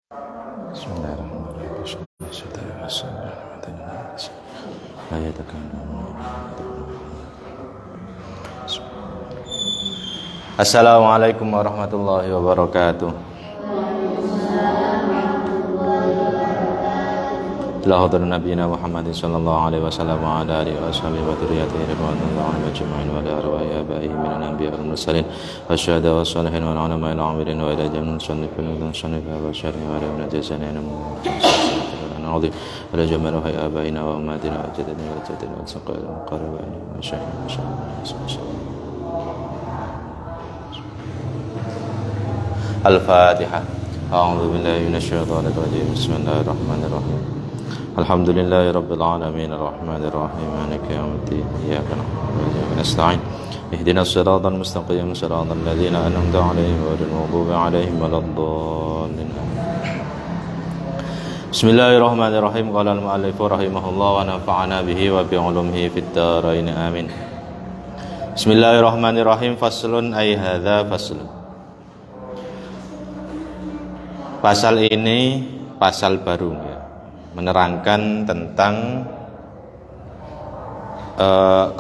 Assalamualaikum warahmatullahi wabarakatuh. Ila hadratin nabiyina Muhammadin sallallahu alaihi wasallam wa ala alihi wa sahbihi wa dzurriyyatihi ridwanullahi ajma'in wa ala arwahi abaihi minan anbiya'i wal mursalin wasyuhada'i was shalihin wa ulama'i al-'amilin wa ila jami'il musannifin wa syarih wa ala najazana نعوذ ولا جمال وهي آبائنا وأمهاتنا وأجدادنا وأجدادنا وأصدقائنا وأقاربنا ومشايخنا الفاتحة. أعوذ بالله من الشيطان الرجيم. بسم الله الرحمن الرحيم. الحمد لله رب العالمين الرحمن الرحيم مالك يوم الدين إياك نعبد وإياك نستعين اهدنا الصراط المستقيم صراط الذين أنعمت عليهم غير المغضوب عليهم ولا الضالين. Bismillahirrahmanirrahim. Qala al-mu'allifu rahimahullah wa nafa'ana bihi wa bi'ulumihi fid dharain amin. Bismillahirrahmanirrahim. Faslun ay hadza faslun. Pasal ini pasal baru ya, menerangkan tentang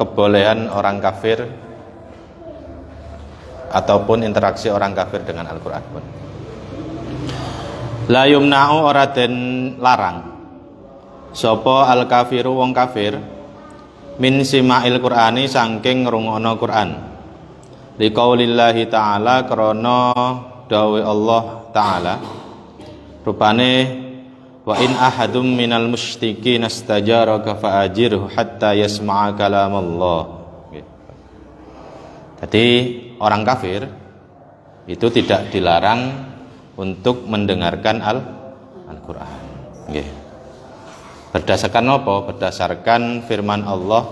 kebolehan orang kafir ataupun interaksi orang kafir dengan Al-Qur'an. La yumna'u ora den larang sapa al kafiru wong kafir min sima'il qur'ani saking ngrungokno Qur'an liqaulillahi ta'ala krana dawuh Allah ta'ala rupane wa in ahadum minal musyrikin istajaraka fa'ajirhu hatta yasma'a kalamallah. Jadi orang kafir itu tidak dilarang untuk mendengarkan Al-Quran. Berdasarkan apa? Berdasarkan firman Allah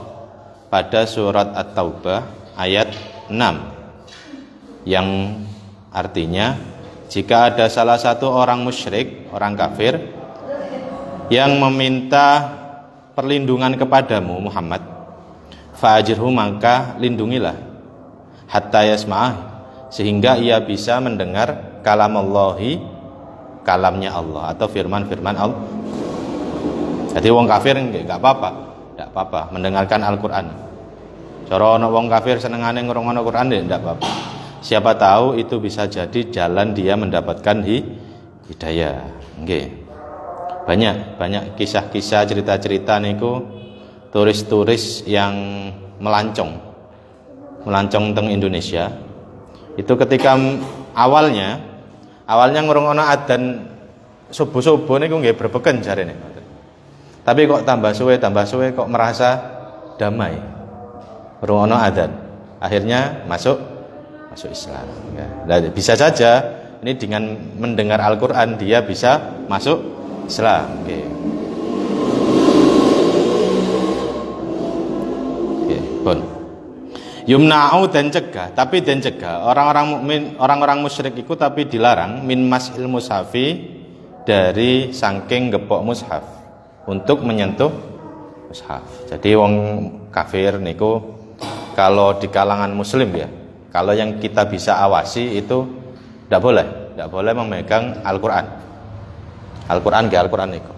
pada surat At-Taubah ayat 6 yang artinya jika ada salah satu orang musyrik, orang kafir yang meminta perlindungan kepadamu Muhammad, fa'ajirhu maka lindungilah hatta yasma'ah sehingga ia bisa mendengar kalamallahi, kalamnya Allah atau firman-firman Allah. Jadi wong kafir enggak apa-apa mendengarkan Al-Qur'an. Cara ana wong kafir senengane ngrungokno Qur'an enggak apa-apa. Siapa tahu itu bisa jadi jalan dia mendapatkan hidayah. Nggih. Banyak kisah-kisah, cerita-cerita niku turis-turis yang melancong teng Indonesia. Itu ketika awalnya ngrungokno adzan subuh-subuh niku nggih berbeken jarene. Tapi kok tambah suwe kok merasa damai. Ngrungokno adzan. Akhirnya masuk Islam. Nah, bisa saja ini dengan mendengar Al-Qur'an dia bisa masuk Islam. Nggih. Nggih, pun. Yumna'u dan cegah, tapi dan cegah orang-orang mukmin, orang-orang musyrik itu tapi dilarang min masil mushafi dari saking gepok mushaf untuk menyentuh mushaf. Jadi wong kafir niku kalau di kalangan muslim ya, kalau yang kita bisa awasi itu tidak boleh memegang Al-Qur'an. Al-Qur'an niku.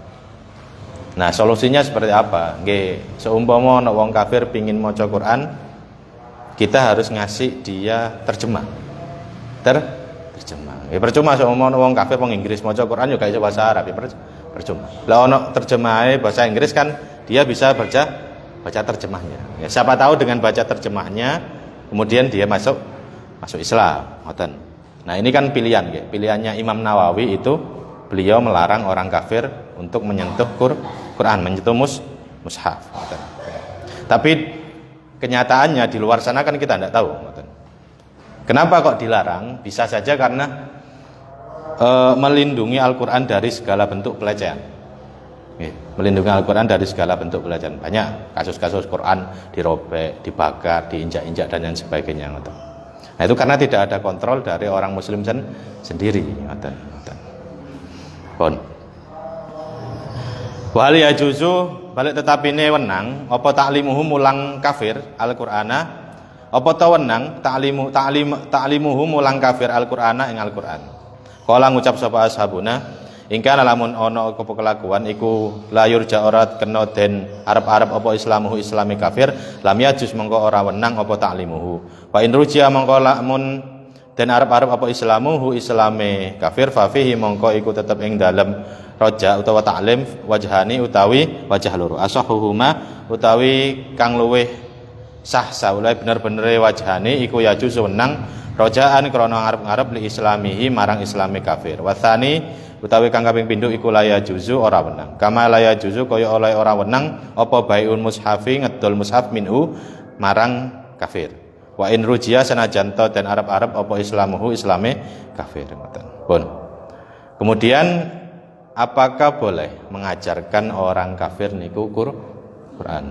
Nah, solusinya seperti apa? Nggih, seumpama ana wong kafir pingin maca Qur'an, kita harus ngasih dia terjemah. Terjemah. Ya percuma seumpama wong kafir wong Inggris maca Quran juga iso bahasa Arab, ya percuma. Lah ono terjemahe bahasa Inggris kan dia bisa baca terjemahnya. Ya siapa tahu dengan baca terjemahnya kemudian dia masuk Islam, ngoten. Nah, ini kan pilihan nggih. Pilihannya Imam Nawawi itu beliau melarang orang kafir untuk menyentuh Quran, menyentuh mushaf, ngoten. Tapi kenyataannya di luar sana kan kita tidak tahu. Kenapa kok dilarang? Bisa saja karena melindungi Al-Quran dari segala bentuk pelecehan. Melindungi Al-Quran dari segala bentuk pelecehan. Banyak kasus-kasus Quran dirobek, dibakar, diinjak-injak dan lain sebagainya. Nah, itu karena tidak ada kontrol dari orang Muslim sendiri. Pun. Wal yajuzu balik tetapi ini wenang apa ta'limuhu mulang kafir Al-Qur'ana apa ta wenang ta'limuhu mulang kafir Al-Qur'ana ing Al-Qur'an. Kala ngucap sapa ashabuna Ingka lamun ono apa kelakuan iku layur ja ora kena den arep-arep apa islamuhu islami kafir lam yajus mongko ora wenang apa taklimuhu wa in rujia mongko lamun den arep-arep apa islamuhu islame kafir fa fihi mongko iku tetep ing dalem roja utawa taklim wajhani utawi wajah loro asahuhuma utawi kang luweh sah saulai bener-bener wajhani iku yajus wenang rojaan krana ngarep-ngarep li islamihi marang islami kafir wathani utawi kang kaping pindho iku laya juzu ora wenang kama laya juzu kaya oleh ora wenang apa baiun mushafi ngedol mushaf minhu marang kafir wa in rujia sanajan to den arep-arep apa islamuhu islame kafir ngoten pun kemudian apakah boleh mengajarkan orang kafir niku Quran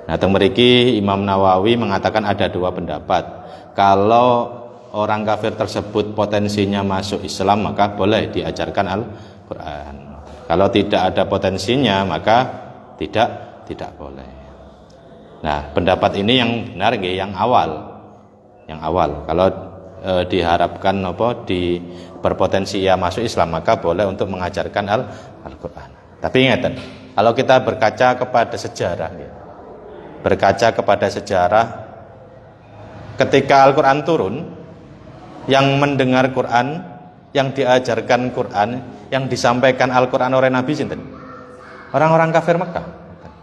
nah teng mriki Imam Nawawi mengatakan ada dua pendapat kalau orang kafir tersebut potensinya masuk Islam maka boleh diajarkan Al-Quran. Kalau tidak ada potensinya maka tidak boleh. Nah pendapat ini yang benar yang awal. Kalau diharapkan di berpotensi ia masuk Islam maka boleh untuk mengajarkan Al-Quran. Tapi ingat, kalau kita berkaca kepada sejarah, ketika Al-Quran turun, yang mendengar Quran, yang diajarkan Quran, yang disampaikan Al-Quran oleh Nabi sinten? Orang-orang kafir Mekah.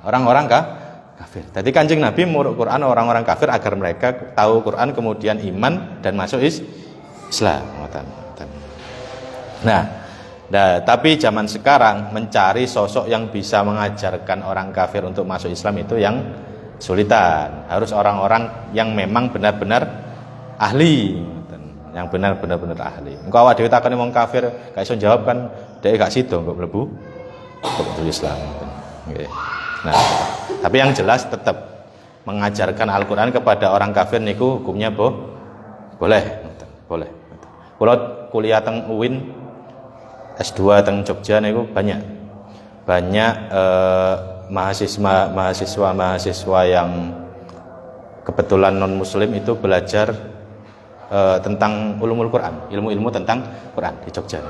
Orang-orang kafir. Jadi Kanjeng Nabi murid Quran orang-orang kafir agar mereka tahu Quran kemudian iman dan masuk Islam. Nah, tapi zaman sekarang mencari sosok yang bisa mengajarkan orang kafir untuk masuk Islam itu yang sulitan. Harus orang-orang yang memang benar-benar ahli. Yang benar-benar ahli. Engko awak dhewe takoni wong kafir gak iso jawab kan dhek gak sida kok mlebu Islam. Nggih. Nah, tapi yang jelas tetap mengajarkan Al-Qur'an kepada orang kafir niku hukumnya boleh. Kula kuliah teng UIN S2 teng Jogja niku banyak mahasiswa yang kebetulan non muslim itu belajar tentang ulumul Quran, ilmu-ilmu tentang Quran di Jogja.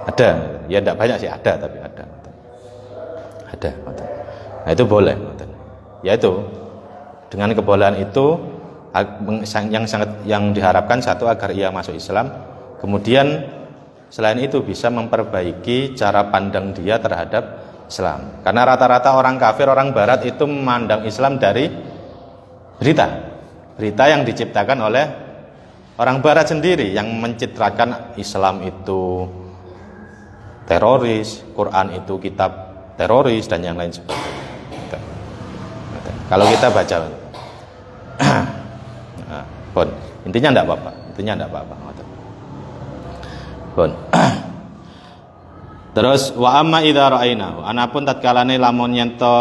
Ada, ya tidak banyak sih, tapi ada. Nah itu boleh. Ya itu dengan kebolehan itu yang diharapkan satu agar ia masuk Islam, kemudian selain itu bisa memperbaiki cara pandang dia terhadap Islam. Karena rata-rata orang kafir, orang Barat itu memandang Islam dari berita yang diciptakan oleh orang Barat sendiri yang mencitrakan Islam itu teroris, Quran itu kitab teroris dan yang lain sebagainya. Kalau kita baca, intinya tidak apa-apa. Terus wa amma idza ra'ainahu, anapun tatkalane lamun nyento,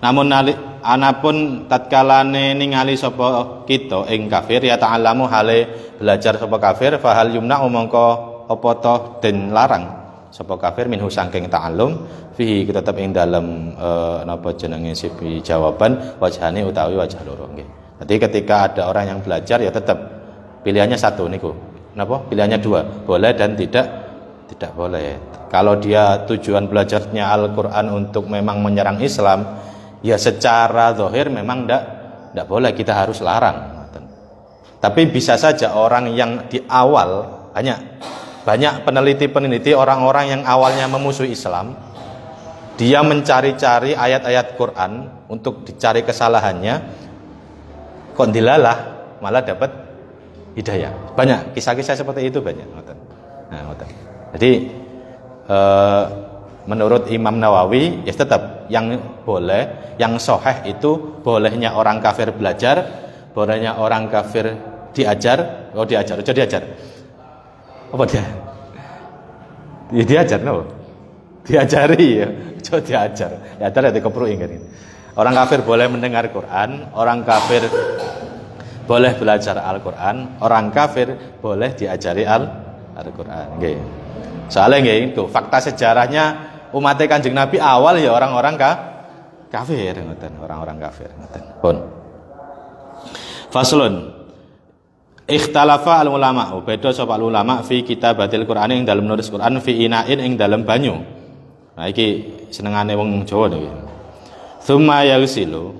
anapun tatkalane ningali sapa kita ing kafir ya ta'allamu hale belajar sapa kafir fahal yumna mongko apa to den larang sapa kafir minhu saking ta'allum fihi tetep ing dalem napa jenenge sipi jawaban wajhane utawi wajah loro nggih. Jadi ketika ada orang yang belajar ya tetap pilihannya satu niku. Napa? Pilihannya dua, boleh dan tidak boleh. Kalau dia tujuan belajarnya Al-Qur'an untuk memang menyerang Islam, ya secara zahir memang tidak boleh, kita harus larang. Tapi bisa saja orang yang di awal banyak peneliti orang-orang yang awalnya memusuhi Islam, dia mencari-cari ayat-ayat Quran untuk dicari kesalahannya, kok dilalah malah dapat hidayah. Banyak kisah-kisah seperti itu banyak. Jadi menurut Imam Nawawi ya tetap yang boleh, yang sahih itu bolehnya orang kafir belajar, bolehnya orang kafir diajar. Apa dia? Ya diajar no. Diajari ya. Coba diajar. Ya ada dikepru ingat. Orang kafir boleh mendengar Quran, orang kafir boleh belajar Al-Quran, orang kafir boleh diajari Al-Quran. Nggih. Soalnya nggih itu fakta sejarahnya umat Kanjeng Nabi awal ya orang-orang kafir ngoten, orang-orang kafir ngoten. Pun. Faslun. Ikhtalafa al ulama, beda sapa ulama fi kitabatil Qur'an ing dalam nulis Qur'an fi inain ing dalam banyu. Nah iki senengane wong Jawa niki. Tsumma yagsilu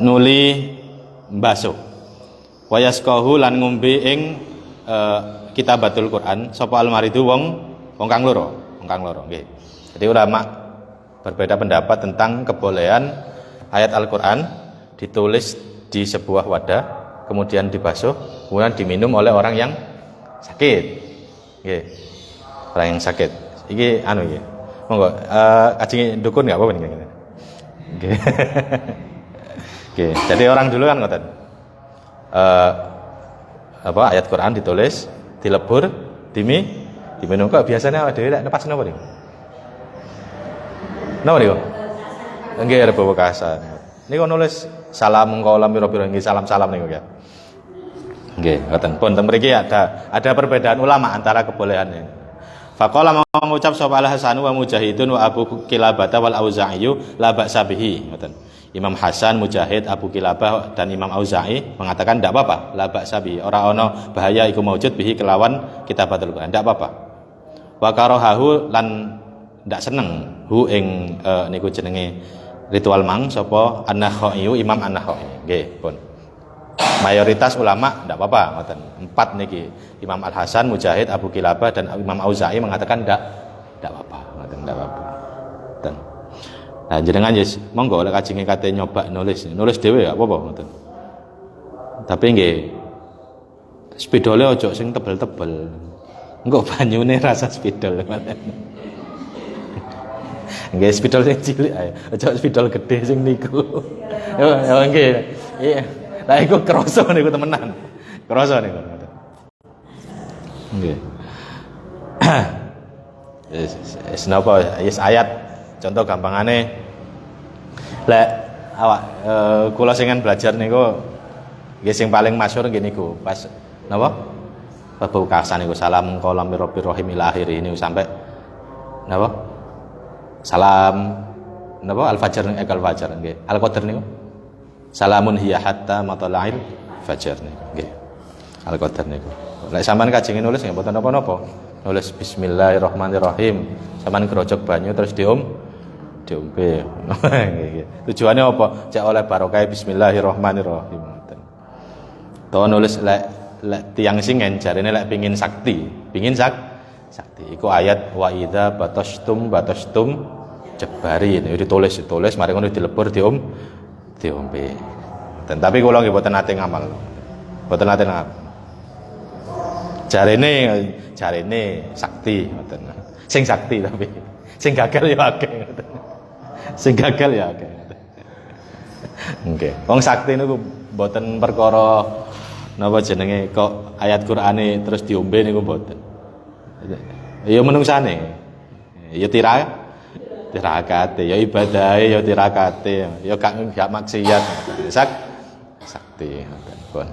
nuli mbasuh. Wa yasqahu lan ngombe ing kitabatul Qur'an sapa al maridu wong kang loro nggih. Jadi ulama berbeda pendapat tentang kebolehan ayat Al-Qur'an ditulis di sebuah wadah kemudian dibasuh, kemudian diminum oleh orang yang sakit. Nggih. Orang yang sakit. Iki anu iki. Monggo ajeng dukun enggak apa-apa niki. Nggih. Nggih. Jadi orang dulu kan ngoten. Ayat Quran ditulis, dilebur, diminum kok biasanya dhewe lek nepas napa niku? Napa niku? Nggih rebo bekasan. Niku nulis salam qaulam pira-pira nggih salam-salam niku ya. Nggih, ngoten. Pun teng mriki ada perbedaan ulama antara kebolehan ini. Faqala mengucap sapa Al-Hasan wa Mujahidun wa Abu Kilabah wal Auza'i la ba'sa bihi, ngoten. Imam Hasan, Mujahid, Abu Kilabah dan Imam Auza'i mengatakan tidak apa-apa, la ba'sa bihi. Ora ono bahaya iku maujud bihi kelawan kitabatul Quran, tidak apa-apa. Wa karahahu lan ndak seneng hu ing niku jenenge ritual mang sapa An-Nakhai, Imam An-Nakhai. Nggih, pun. Mayoritas ulama tidak apa-apa ngoten. 4 niki Imam Al Hasan, Mujahid, Abu Kilabah dan Imam Auza'i mengatakan tidak apa-apa, ngoten tidak apa-apa. Dan nah jenengan yes monggo lek kajenge kate nyoba nulis dhewe ya apa-apa ngoten. Tapi nggih spidole ojo sing tebel-tebel. Engko banyune rasa spidol. Nggih spidol sing cilik ae. Ojo spidol gede sing niku. Ya nggih. Iya. Lah iku krasa niku temenan. Krasa niku. Nggih. Yes napa yes ayat contoh gampangane lek awak kula sing belajar niku nggih sing paling masyhur nggih niku pas napa pembukaan niku salam qalam mirrahim ila akhirih niku sampai napa salam napa al-fajr nggih al-qadar niku salamun hiya hatta matla'il fajar niku nggih. Al-Qadar niku. Lek sampean kajenge nulis nggih mboten napa-napa. Nulis bismillahirrahmanirrahim. Sampean grojok banyu terus diombe. Nggih. Tujuannya apa? Cek oleh barokah bismillahirrahmanirrahim. To nulis lek tiyang sing jarene lek pengin sakti. Iku ayat wa idza batashtum jabbarin. Ditulis mari ngono dilebur diombe. Dan tapi kula nggih boten nate ngamal. Boten nate ngamal. Jarene sakti ngoten. Sing sakti tapi sing gagal ya akeh ngoten. Nggih. Wong sakti niku boten perkara napa jenenge kok ayat Qur'ane terus diombe niku boten. Ya menungsane. Ya tirakate, ya ibadahe, ya tirakate, ya gak maksiat. Sakti pun.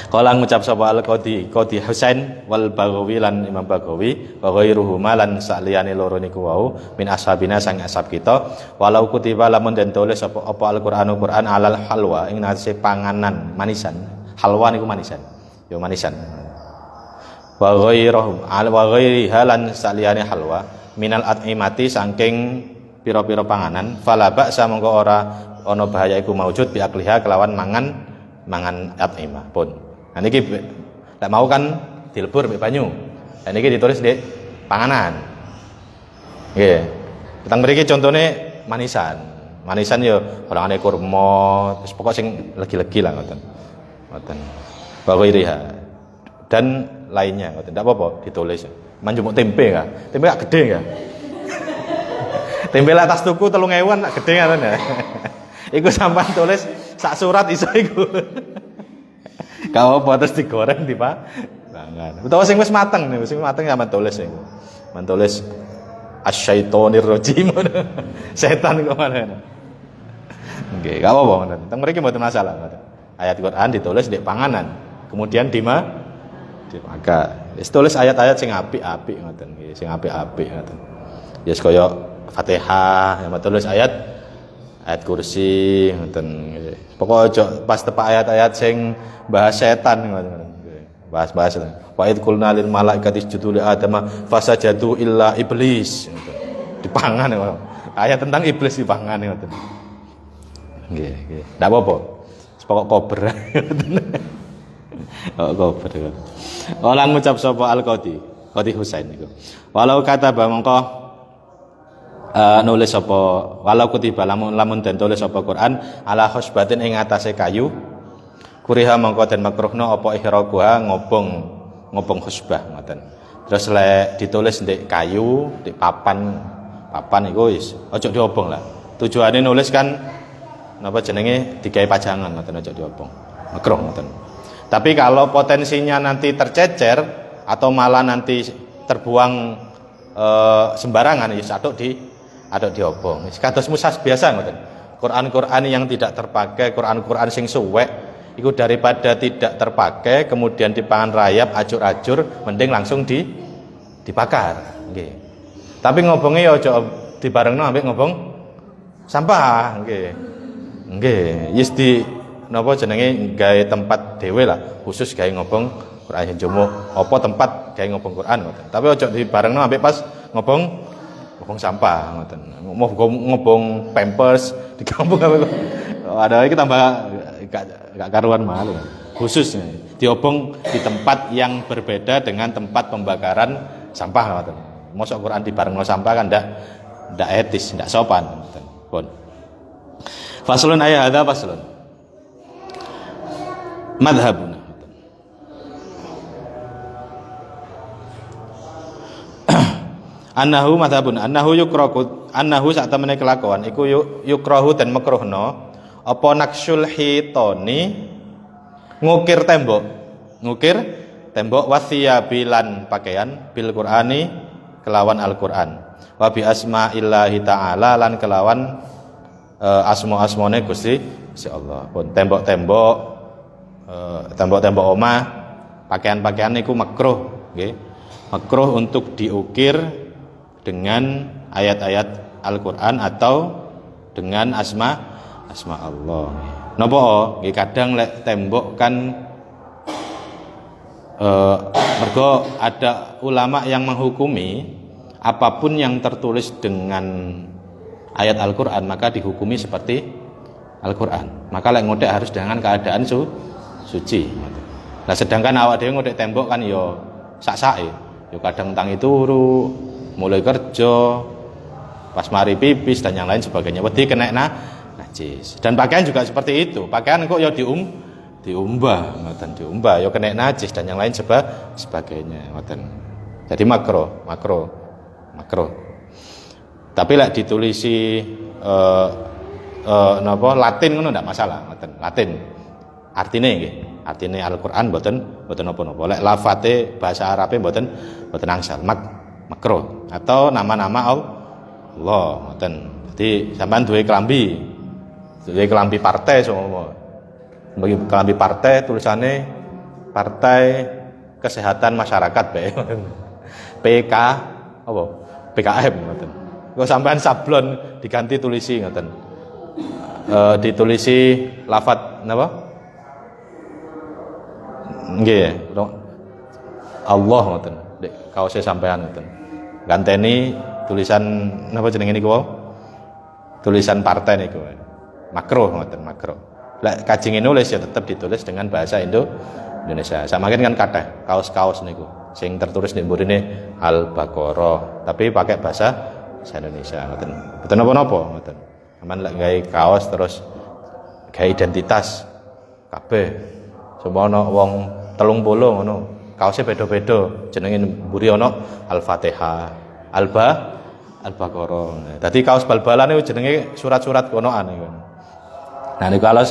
Kala ngucap sapa Al-Qadi Husain wal Baghawi lan Imam Baghawi wa ghairuhuma lan saliyane loro niku wau min ashabina sang ashab kita walau kutiba lamun den tulis apa Al-Qur'an alal halwa ing nase panganan manisan. Halwa niku manisan. Ya manisan. Wa ghairiha lan saliyane halwa minal at'imati saking pira-pira panganan fala ba'sa mongko ora ana bahaya iku maujud bi akliha kelawan mangan at'imah pun. Nah niki lek mau kan dilebur mbek banyu. Lah niki ditulis di panganan. Nggih. Tentang mriki contone manisan. Manisan ya barangane kurma, terus pokok sing legi-legi lah ngoten. Ngoten. Wa ghairiha. Dan lainnya ngoten. Ndak apa-apa ditulis. Manjumuk tempe enggak? Tempe gak gede enggak? Tempe atas tuku 3.000-an gak gede kan ya. Iku sampean tulis sak surat iso iku. Gak apa terus digoreng dipangan. Utawa sing wis mateng niku, sing mateng sampean tulis niku. Man tulis asyaitonir rajim. Setan kok mana. Nggih, gak apa-apa ngoten. Teng mriki mboten masalah ngoten. Ayat Quran ditulis di panganan, kemudian maka tulis ayat-ayat sing apik-apik ngoten nggih, sing apik-apik ngoten. Ya kaya Fatihah, ya tulis ayat ayat kursi ngoten nggih. Pokoke aja pas tepak ayat-ayat sing bahas setan ngoten. Bahas-bahas. Wa id qulna lil malaikati isjudu li adama fasajadu illa iblis. Dipangan ya. Ayat tentang iblis dipangan ngoten. Nggih, nggih. Ndak apa-apa. Pokok kober. Oh, kober. Olang ngucap sapa Al-Qadi, Qadi Husain niku. Walau kata mongko nulis apa walau kutiba lamun den tulis apa Quran ala khusbatin ing atase kayu kuriha mongko den makruhna apa ihraquha ngobong khusbah ngoten. Terus lek ditulis ndek kayu, ndek papan iku wis aja diobong lah. Tujuane nulis kan napa jenenge digawe pajangan ngoten aja diobong. Makruh ngoten. Tapi kalau potensinya nanti tercecer atau malah nanti terbuang sembarangan ya aduk diobong. Kados musas biasa ngoten. Quran yang tidak terpakai, Quran sing suwek iku daripada tidak terpakai kemudian dipangan rayap ajur-ajur mending langsung dibakar nggih. Tapi ngobonge ya aja dibarengno ambek ngobong sampah nggih. Nggih, yes di napa jenenge gawe tempat dhewe lah, khusus gawe ngobong Quran jumuk, apa tempat gawe ngobong Quran ngoten. Tapi aja dibarengno ambek pas ngobong sampah ngoten. Ngobong pampers di kampung apa kok. Ada lagi tambah gak karuan malu. Khusus diobong di tempat yang berbeda dengan tempat pembakaran sampah ngoten. Mosok Quran dibarengno sampah kan ndak etis, ndak sopan ngoten. Pun. Faslun ayat hadza faslun. Madhabuna. Annahu madhabun annahu yukrahu annahu sak temene kelakuan iku yukrahu dan makruhna apa naksul hitoni ngukir tembok wasiyabilan pakaian bil Qur'ani kelawan Al-Qur'an wa bi asma'illahi ta'ala lan kelawan asma-asmane Gusti Allah. Pun tembok-tembok omah, pakaian-pakaian niku makruh, nggih. Makruh untuk diukir dengan ayat-ayat Al-Qur'an atau dengan asma Allah. Napa? Nggih kadang lek tembok kan mergo ada ulama yang menghukumi apapun yang tertulis dengan ayat Al-Qur'an maka dihukumi seperti Al-Qur'an. Maka lek ngodek harus dengan keadaan suci. Nah sedangkan awak dhewe ngodek tembok kan yo sak-sake. Yo kadang tangi turu, mulai kerja, pas mari pipis dan yang lain sebagainya. Wedi kena najis. Dan pakaian juga seperti itu. Pakaian kok yo diumbah, ngoten diumbah yo kena najis dan yang lain sebagainya, ngoten. Jadi makruh. Tapi lek ditulisi napa Latin ngono ndak masalah, ngoten. Latin. Artine nggih. Artine Al-Qur'an mboten napa-napa. Lek lafate bahasa Arabe mboten angsal. Makruh atau nama-nama Allah, ngoten. Jadi sampean duwe klambi partai semua. Bagi kelambi partai tulisannya Partai Kesehatan Masyarakat PK apa? PKM ngoten. Kok sampean sablon diganti tulisi ngoten. Ditulisi lafat napa? Nggih, Allah ngoten. Dek kaose sampean ngoten. Ganteni tulisan napa jenenge niku wau? Tulisan partai niku. Makruh ngoten, makruh. Lek kajenge nulis ya tetap ditulis dengan bahasa Indonesia. Samaken kan kathah kaos-kaos niku sing tertulis di mburine Al-Baqarah, tapi pakai bahasa Indonesia ngoten. Mboten napa-napa ngoten. Aman lek gawe kaos terus gawe identitas kabeh. Semana wong 30 ngono. Kaose beda-beda, jenenge mburi ana Al-Fatihah, Al-Baqarah. Dadi kaos bal-balan niku jenenge surat-surat konoan niku. Nah ini kalau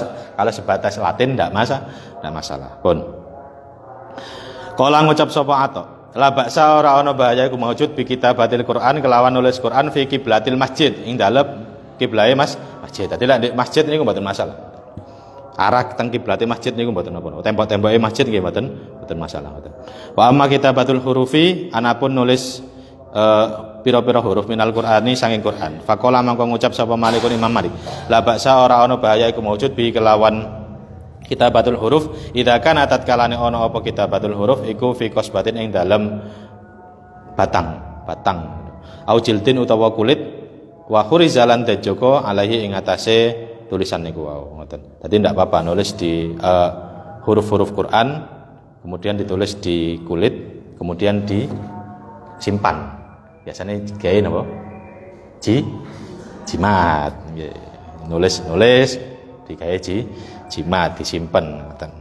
sebatas Latin tidak masalah pun. Kala ngucap sapa ato la baksa ora ana bahaya iku maujud bi kitabatil Quran kelawan nulis Quran fi qiblatil masjid ing dalem kiblahe masjid. Dadi lek masjid niku mboten masalah. Arah teng kiblate masjid niku mboten napa-napa. Tembok-temboke masjid nggih mboten masalah ngoten. Wa amma kitabatul hurufi anapun nulis pira-pira huruf minal Qur'ani sanging Qur'an. Faqala mangko ngucap sapa Malikun Imam Malik, la baksa ora ana bahaya iku maujud bi kelawan kitabatul huruf idza kana tatkalane ana apa kitabatul huruf iku fi qasbatin ing dalem batang au jildin utawa kulit wa khurizalan dajoko alaihi ing atase tulisan niku wau ngoten. Dadi ndak apa-apa nulis di huruf-huruf Quran kemudian ditulis di kulit kemudian disimpan. Biasanya gawe napa? Jimat. Nulis digawe jimat disimpen ngoten.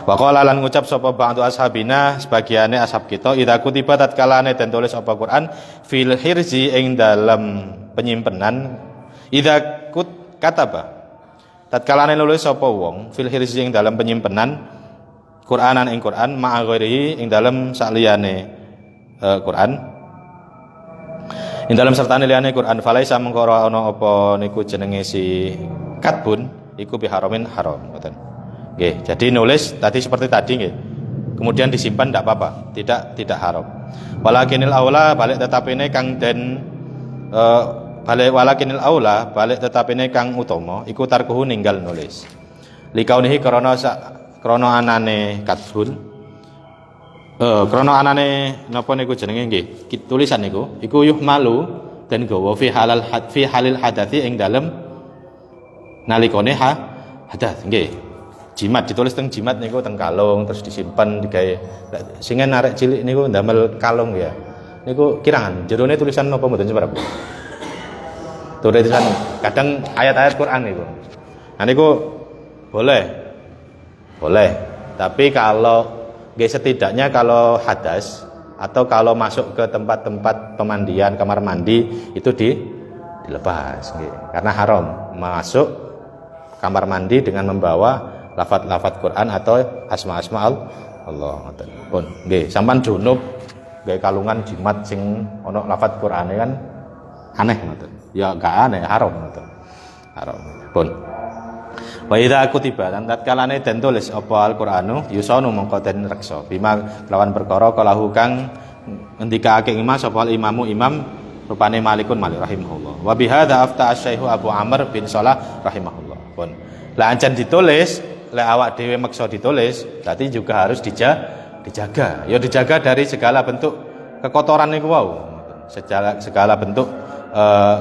Wa qala lan ngucap sapa ba'du ashabina sebagiane ashab kita idza kutiba tatkalane den tulis apa Quran fil hirzi ing dalam penyimpenan idza kataba tatkalane nulis sapa wong fil hirzi ing dalam penyimpenan Quranan ing Quran ma'a ghairihi ing dalam sakliyane Quran ing dalam sertane liyane Quran falaisa mengko ora ana apa niku jenenge si katbun iku biharamin haram ngoten. Nggih, jadi nulis tadi seperti tadi nggih. Kemudian disimpan tidak apa-apa, tidak haram. Walakinil aula balik tetapine kang den walakinil aula balik tetapine kang utama iku tarkuhu ninggal nulis. Likaunihi krana anane katbun krana anane napa niku jenenge nggih tulisan niku iku yuhmalu dan gawa fi halil hadathi ing dalem nalikane hadath nggih jimat ditulis teng jimat niku teng kalung terus disimpen digawe sing arek cilik niku ndamel kalung ya niku kirangan jerone tulisan napa mboten separap tulisan kadang ayat-ayat Quran niku nah niku boleh tapi kalau setidaknya kalau hadas atau kalau masuk ke tempat-tempat pemandian kamar mandi itu dilepas karena haram masuk kamar mandi dengan membawa lafaz-lafaz Quran atau asma-asma Allah pun nggih sampean junub gawe kalungan jimat sing ana lafaz Qurane kan aneh ngoten ya gak aneh haram ngoten haram pun wa idza kutiba lan tatkalane den tulis apa Al-Qur'anu yusanu mongko den reksa bima kelawan perkara kalahu kang ngendikake imam sapa imamu imam rupane Malikun Malik rahimahullah wa bihadza afta asy-Syaikh Abu Amr bin Shalah rahimahullah pun lah ancen ditulis lek awak dhewe maksa ditulis berarti juga harus dijaga ya dijaga dari segala bentuk kekotoran niku wau segala bentuk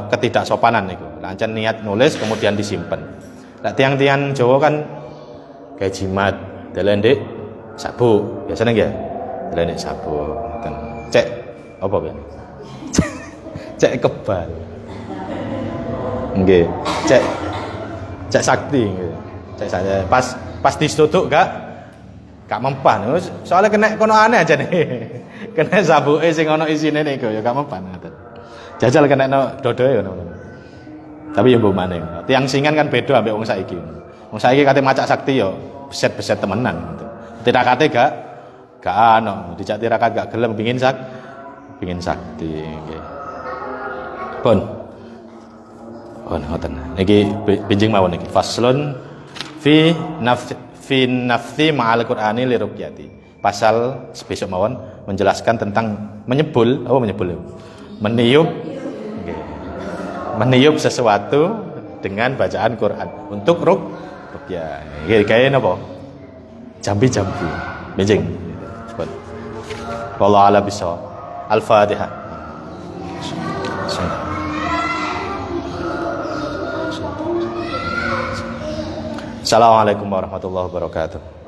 ketidaksopanan niku lah ancen niat nulis kemudian disimpen. Lah tiang-tiang Jawa kan kayak jimat, delendek sabuk, biasanya nggih. Delendek sabuk, ngoten. Cek apa ben? Cek kebal. Nggih, cek sakti nggih. Cek saja pas disuduk gak mempan. Soalnya kena kono aneh aja nih. Kena sabuke sing ana isine niku ya gak mempan ngoten. Jajal kena dodoe ngono. Tapi yang mbok maneh. Tiang singan kan beda ambek wong saiki. Wong saiki kate macak sakti yo beset-beset temenan gitu. Tirakate gak ano, dijak tirakat gak gelem pengin sakti nggih. Pun ngoten. Niki pinjing mawon niki. Faslun fi nafthi ma'al Qur'ani li ruqyati. Pasal besok mawon menjelaskan tentang meniup meniup sesuatu dengan bacaan Quran untuk ruqyah. Kayak napa? Jambi-jambi. Benjing. Wallahu a'lam bishawab. Al-Fatihah. Assalamualaikum warahmatullahi wabarakatuh.